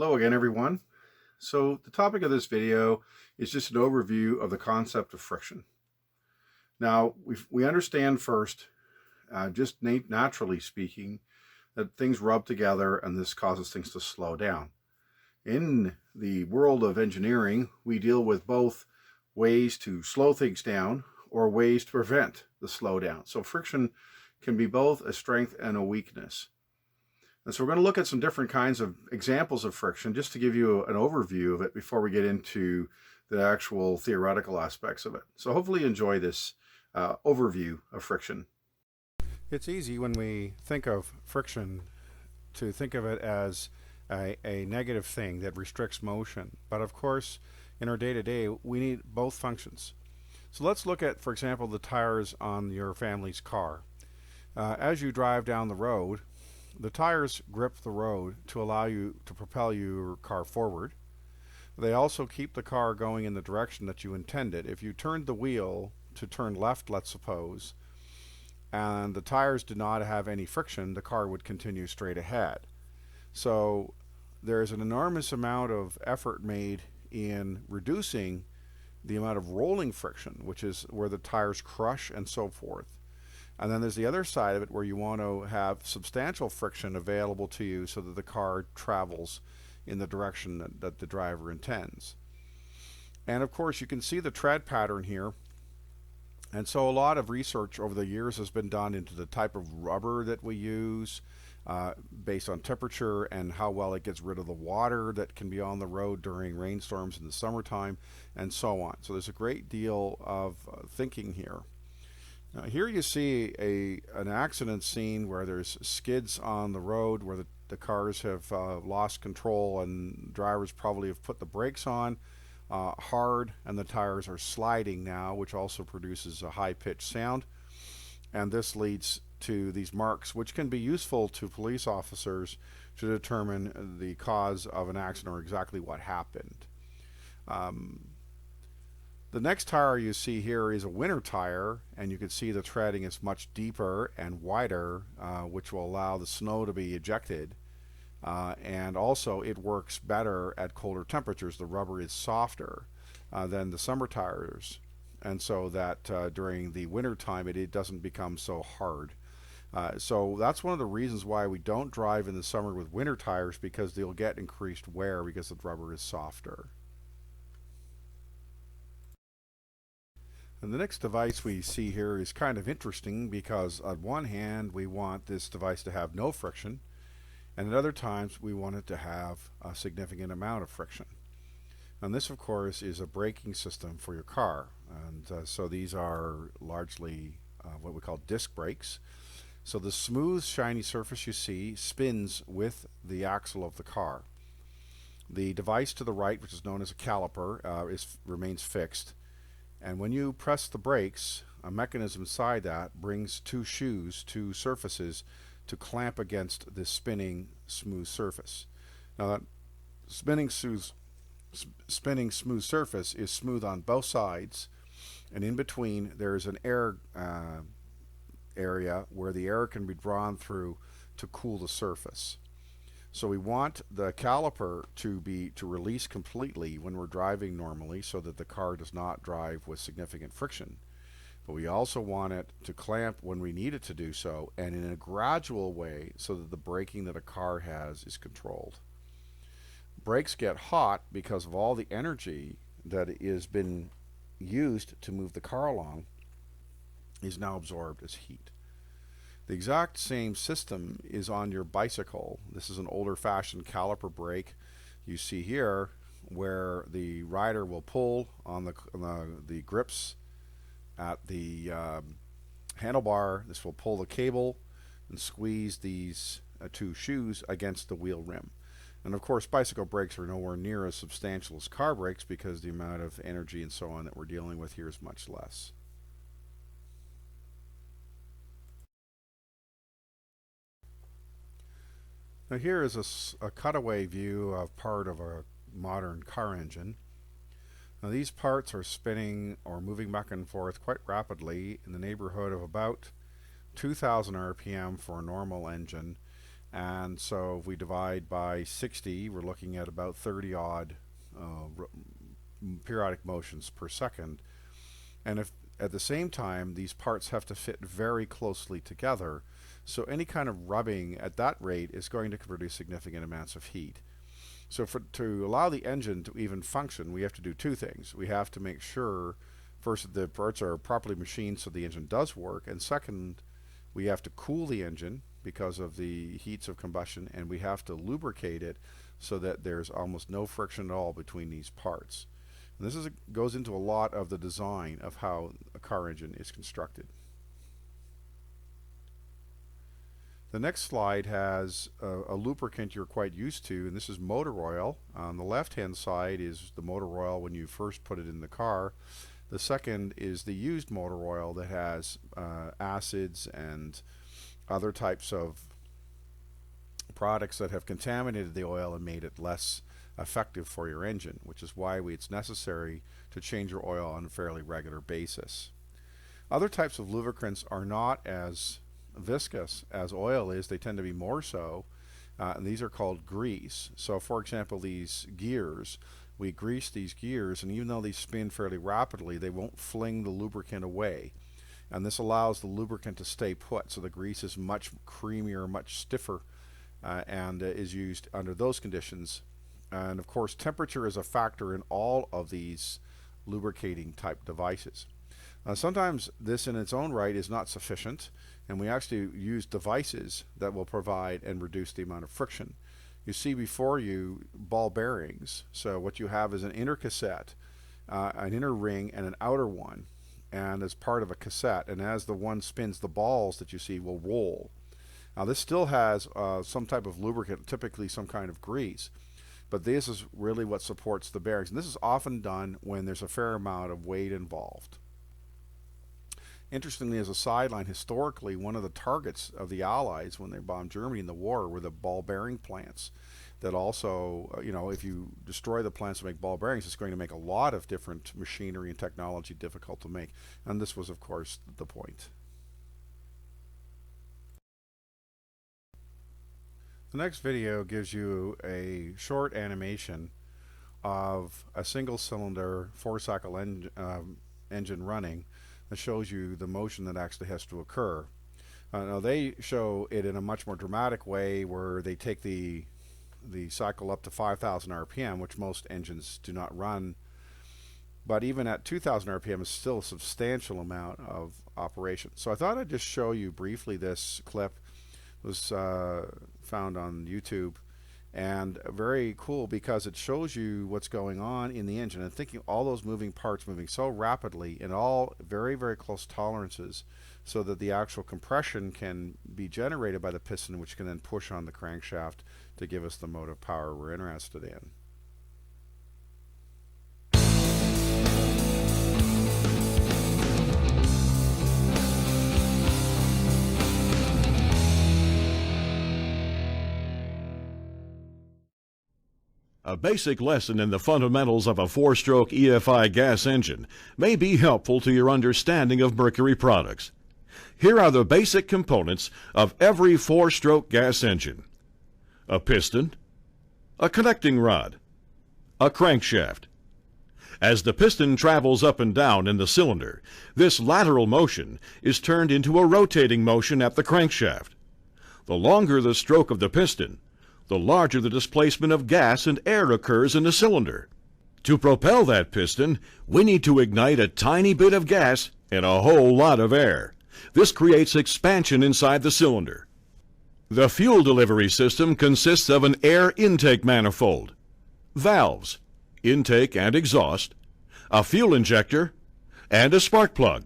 Hello again, everyone. So the topic of this video is just an overview of the concept of friction. Now, we understand first, just naturally speaking, that things rub together and this causes things to slow down. In the world of engineering, we deal with both ways to slow things down or ways to prevent the slowdown. So friction can be both a strength and a weakness. And so we're going to look at some different kinds of examples of friction just to give you an overview of it before we get into the actual theoretical aspects of it. So hopefully you enjoy this overview of friction. It's easy when we think of friction to think of it as a negative thing that restricts motion. But of course, in our day-to-day, we need both functions. So let's look at, for example, the tires on your family's car. As you drive down the road, the tires grip the road to allow you to propel your car forward. They also keep the car going in the direction that you intended. If you turned the wheel to turn left, let's suppose, and the tires did not have any friction, the car would continue straight ahead. So there's an enormous amount of effort made in reducing the amount of rolling friction, which is where the tires crush and so forth. And then there's the other side of it where you want to have substantial friction available to you so that the car travels in the direction that the driver intends. And of course you can see the tread pattern here. And so a lot of research over the years has been done into the type of rubber that we use based on temperature and how well it gets rid of the water that can be on the road during rainstorms in the summertime and so on. So there's a great deal of thinking here. Here you see an accident scene where there's skids on the road where the cars have lost control and drivers probably have put the brakes on hard and the tires are sliding now, which also produces a high-pitched sound. And this leads to these marks, which can be useful to police officers to determine the cause of an accident or exactly what happened. The next tire you see here is a winter tire, and you can see the treading is much deeper and wider, which will allow the snow to be ejected. And also it works better at colder temperatures. The rubber is softer than the summer tires, and so that during the winter time it doesn't become so hard. So that's one of the reasons why we don't drive in the summer with winter tires, because they'll get increased wear because the rubber is softer. And the next device we see here is kind of interesting because on one hand we want this device to have no friction, and at other times we want it to have a significant amount of friction. And this of course is a braking system for your car, and so these are largely what we call disc brakes. So the smooth shiny surface you see spins with the axle of the car. The device to the right, which is known as a caliper, remains fixed. And when you press the brakes, a mechanism inside that brings two surfaces to clamp against this spinning smooth surface. Now that spinning smooth surface is smooth on both sides, and in between there is an air area where the air can be drawn through to cool the surface. So we want the caliper to release completely when we're driving normally so that the car does not drive with significant friction. But we also want it to clamp when we need it to do so, and in a gradual way so that the braking that a car has is controlled. Brakes get hot because of all the energy that has been used to move the car along is now absorbed as heat. The exact same system is on your bicycle. This is an older fashioned caliper brake you see here, where the rider will pull on the grips at the handlebar. This will pull the cable and squeeze these two shoes against the wheel rim. And of course bicycle brakes are nowhere near as substantial as car brakes because the amount of energy and so on that we're dealing with here is much less. Now here is a cutaway view of part of a modern car engine. Now these parts are spinning or moving back and forth quite rapidly in the neighborhood of about 2,000 RPM for a normal engine, And so if we divide by 60, we're looking at about 30 odd periodic motions per second. And if at the same time these parts have to fit very closely together, so any kind of rubbing at that rate is going to produce significant amounts of heat. So to allow the engine to even function, we have to do two things. We have to make sure, first, that the parts are properly machined so the engine does work, and second, we have to cool the engine because of the heats of combustion, and we have to lubricate it so that there's almost no friction at all between these parts. And this goes into a lot of the design of how a car engine is constructed. The next slide has a lubricant you're quite used to, and this is motor oil. On the left-hand side is the motor oil when you first put it in the car. The second is the used motor oil that has acids and other types of products that have contaminated the oil and made it less effective for your engine, which is why it's necessary to change your oil on a fairly regular basis. Other types of lubricants are not as viscous as oil is. They tend to be more so, and these are called grease. So for example, these gears, we grease these gears, and even though they spin fairly rapidly, they won't fling the lubricant away, and this allows the lubricant to stay put, so the grease is much creamier, much stiffer, and is used under those conditions. And of course, temperature is a factor in all of these lubricating type devices. Sometimes this in its own right is not sufficient, and we actually use devices that will provide and reduce the amount of friction. You see before you ball bearings. So what you have is an inner cassette, an inner ring, and an outer one, and as part of a cassette. And as the one spins, the balls that you see will roll. Now this still has some type of lubricant, typically some kind of grease, but this is really what supports the bearings. And this is often done when there's a fair amount of weight involved. Interestingly, as a sideline, historically, one of the targets of the Allies when they bombed Germany in the war were the ball bearing plants. That also, if you destroy the plants to make ball bearings, it's going to make a lot of different machinery and technology difficult to make. And this was, of course, the point. The next video gives you a short animation of a single cylinder 4-cycle engine running that shows you the motion that actually has to occur. Now they show it in a much more dramatic way, where they take the cycle up to 5,000 RPM, which most engines do not run. But even at 2,000 RPM is still a substantial amount of operation. So I thought I'd just show you briefly this clip. It was found on YouTube, and very cool because it shows you what's going on in the engine, and thinking all those moving parts moving so rapidly in all very, very close tolerances, so that the actual compression can be generated by the piston, which can then push on the crankshaft to give us the motive power we're interested in. A basic lesson in the fundamentals of a four-stroke EFI gas engine may be helpful to your understanding of Mercury products. Here are the basic components of every four-stroke gas engine: a piston, a connecting rod, a crankshaft. As the piston travels up and down in the cylinder, this lateral motion is turned into a rotating motion at the crankshaft. The longer the stroke of the piston, the larger the displacement of gas and air occurs in the cylinder. To propel that piston, we need to ignite a tiny bit of gas and a whole lot of air. This creates expansion inside the cylinder. The fuel delivery system consists of an air intake manifold, valves, intake and exhaust, a fuel injector, and a spark plug.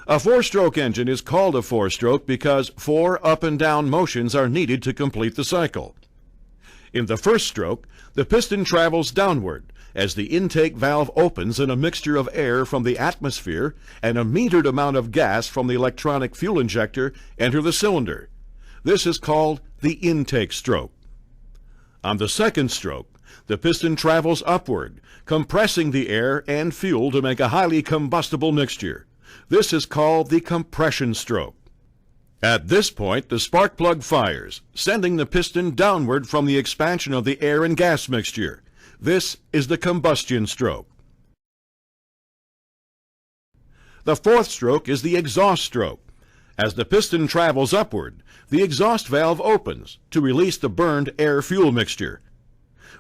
A four-stroke engine is called a four-stroke because 4 up and down motions are needed to complete the cycle. In the first stroke, the piston travels downward as the intake valve opens and a mixture of air from the atmosphere and a metered amount of gas from the electronic fuel injector enter the cylinder. This is called the intake stroke. On the second stroke, the piston travels upward, compressing the air and fuel to make a highly combustible mixture. This is called the compression stroke. At this point, the spark plug fires, sending the piston downward from the expansion of the air and gas mixture. This is the combustion stroke. The fourth stroke is the exhaust stroke. As the piston travels upward, the exhaust valve opens to release the burned air-fuel mixture.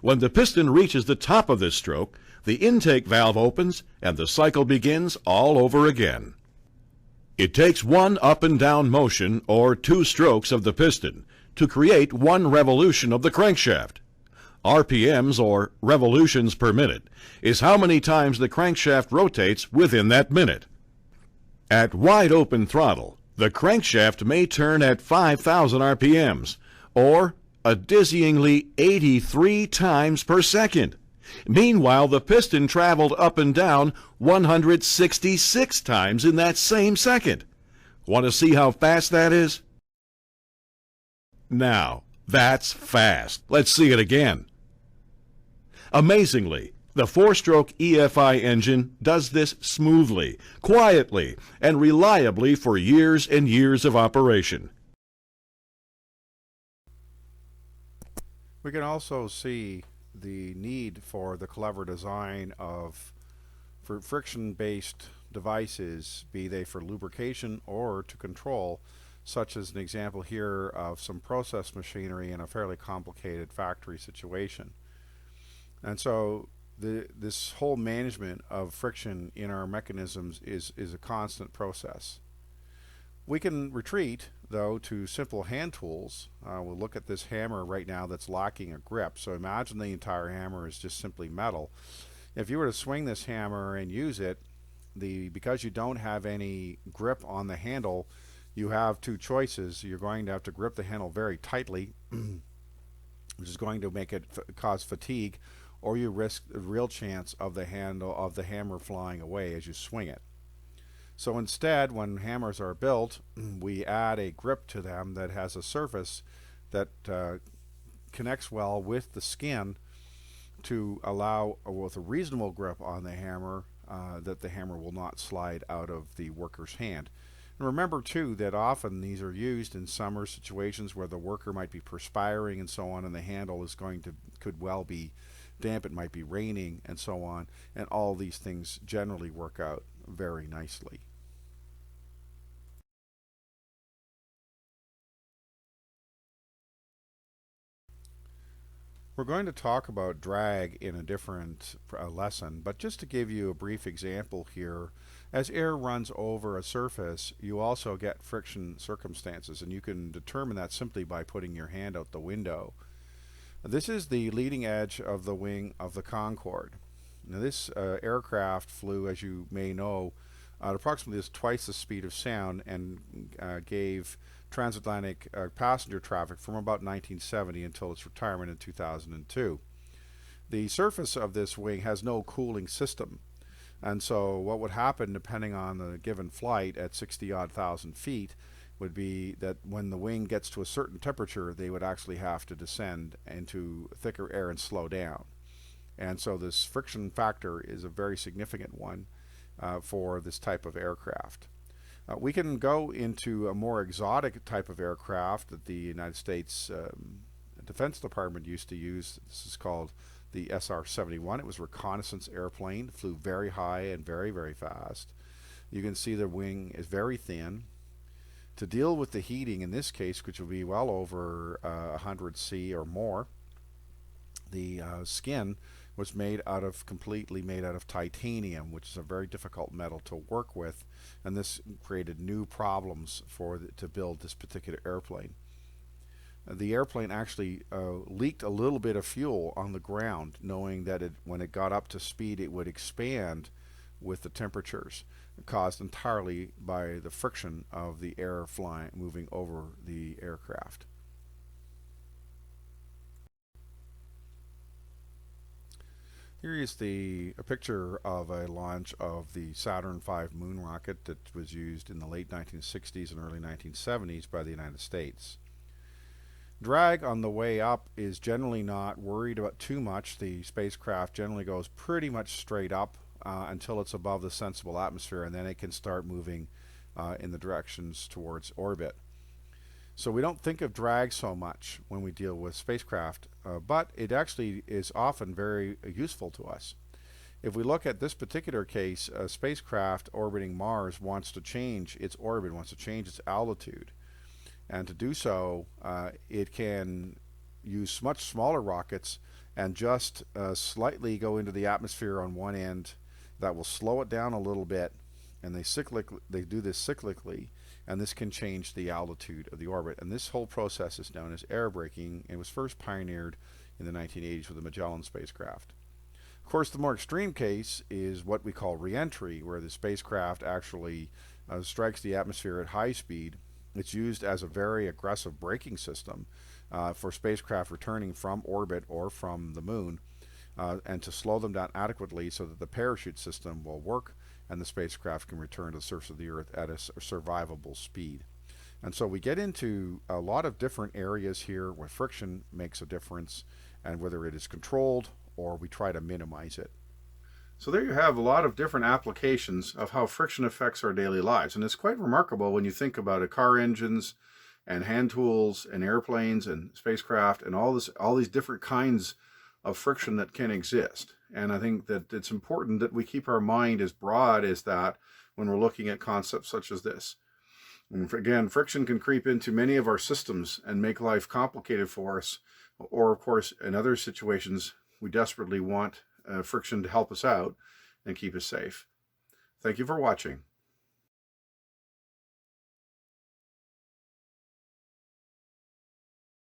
When the piston reaches the top of this stroke, the intake valve opens and the cycle begins all over again. It takes one up and down motion, or 2 strokes of the piston, to create 1 revolution of the crankshaft. RPMs, or revolutions per minute, is how many times the crankshaft rotates within that minute. At wide open throttle, the crankshaft may turn at 5,000 RPMs, or a dizzyingly 83 times per second. Meanwhile, the piston traveled up and down 166 times in that same second. Want to see how fast that is? Now, that's fast. Let's see it again. Amazingly, the 4-stroke EFI engine does this smoothly, quietly, and reliably for years and years of operation. We can also see the need for the clever design of friction-based devices, be they for lubrication or to control, such as an example here of some process machinery in a fairly complicated factory situation. And so this whole management of friction in our mechanisms is a constant process. We can retreat, though, to simple hand tools. We'll look at this hammer right now that's lacking a grip. So imagine the entire hammer is just simply metal. If you were to swing this hammer and use it, because you don't have any grip on the handle, you have 2 choices. You're going to have to grip the handle very tightly, which is going to make it cause fatigue, or you risk the real chance of the handle of the hammer flying away as you swing it. So instead, when hammers are built, we add a grip to them that has a surface that connects well with the skin to allow, with a reasonable grip on the hammer, that the hammer will not slide out of the worker's hand. And remember too that often these are used in summer situations where the worker might be perspiring and so on, and the handle is could well be damp, it might be raining and so on, and all these things generally work out very nicely. We're going to talk about drag in a different lesson, but just to give you a brief example here, as air runs over a surface, you also get friction circumstances, and you can determine that simply by putting your hand out the window. This is the leading edge of the wing of the Concorde. Now this aircraft flew, as you may know, at approximately twice the speed of sound, and gave transatlantic passenger traffic from about 1970 until its retirement in 2002. The surface of this wing has no cooling system, and so what would happen, depending on the given flight at 60-odd thousand feet, would be that when the wing gets to a certain temperature, they would actually have to descend into thicker air and slow down. And so this friction factor is a very significant one for this type of aircraft. We can go into a more exotic type of aircraft that the United States Defense Department used to use. This is called the SR-71. It was a reconnaissance airplane. It flew very high and very, very fast. You can see the wing is very thin. To deal with the heating in this case, which will be well over 100 C or more, the skin was completely made out of titanium, which is a very difficult metal to work with, and this created new problems to build this particular airplane. The airplane actually leaked a little bit of fuel on the ground, knowing that when it got up to speed it would expand with the temperatures, caused entirely by the friction of the air moving over the aircraft. Here is a picture of a launch of the Saturn V moon rocket that was used in the late 1960s and early 1970s by the United States. Drag on the way up is generally not worried about too much. The spacecraft generally goes pretty much straight up until it's above the sensible atmosphere, and then it can start moving in the directions towards orbit. So we don't think of drag so much when we deal with spacecraft, but it actually is often very useful to us. If we look at this particular case, a spacecraft orbiting Mars wants to change its orbit, wants to change its altitude. And to do so, it can use much smaller rockets and just slightly go into the atmosphere on one end. That will slow it down a little bit, and they do this cyclically, and this can change the altitude of the orbit. And this whole process is known as air braking, and was first pioneered in the 1980s with the Magellan spacecraft. Of course, the more extreme case is what we call re-entry, where the spacecraft actually strikes the atmosphere at high speed. It's used as a very aggressive braking system for spacecraft returning from orbit or from the moon, and to slow them down adequately so that the parachute system will work and the spacecraft can return to the surface of the Earth at a survivable speed. And so we get into a lot of different areas here where friction makes a difference, and whether it is controlled or we try to minimize it. So there you have a lot of different applications of how friction affects our daily lives. And it's quite remarkable when you think about car engines and hand tools and airplanes and spacecraft and all these different kinds of friction that can exist. And I think that it's important that we keep our mind as broad as that when we're looking at concepts such as this. And again, friction can creep into many of our systems and make life complicated for us. Or, of course, in other situations, we desperately want friction to help us out and keep us safe. Thank you for watching.